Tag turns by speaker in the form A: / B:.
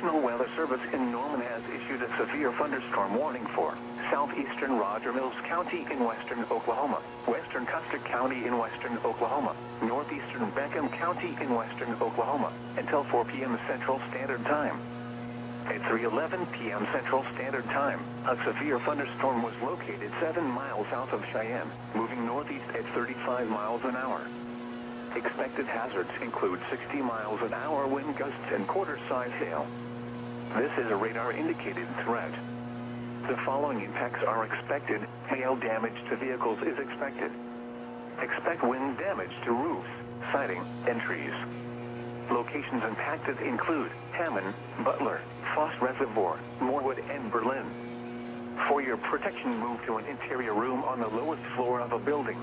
A: National Weather Service in Norman has issued a severe thunderstorm warning for southeastern Roger Mills County in western Oklahoma, western Custer County in western Oklahoma, northeastern Beckham County in western Oklahoma, until 4 p.m. Central Standard Time. At 3:11 p.m. Central Standard Time, a severe thunderstorm was located 7 miles south of Cheyenne, moving northeast at 35 miles an hour. Expected hazards include 60 miles an hour wind gusts and quarter-size hail. This is a radar-indicated threat. The following impacts are expected. Hail damage to vehicles is expected. Expect wind damage to roofs, siding, and trees. Locations impacted include Hammond, Butler, Foss Reservoir, Morewood, and Berlin. For your protection, move to an interior room on the lowest floor of a building.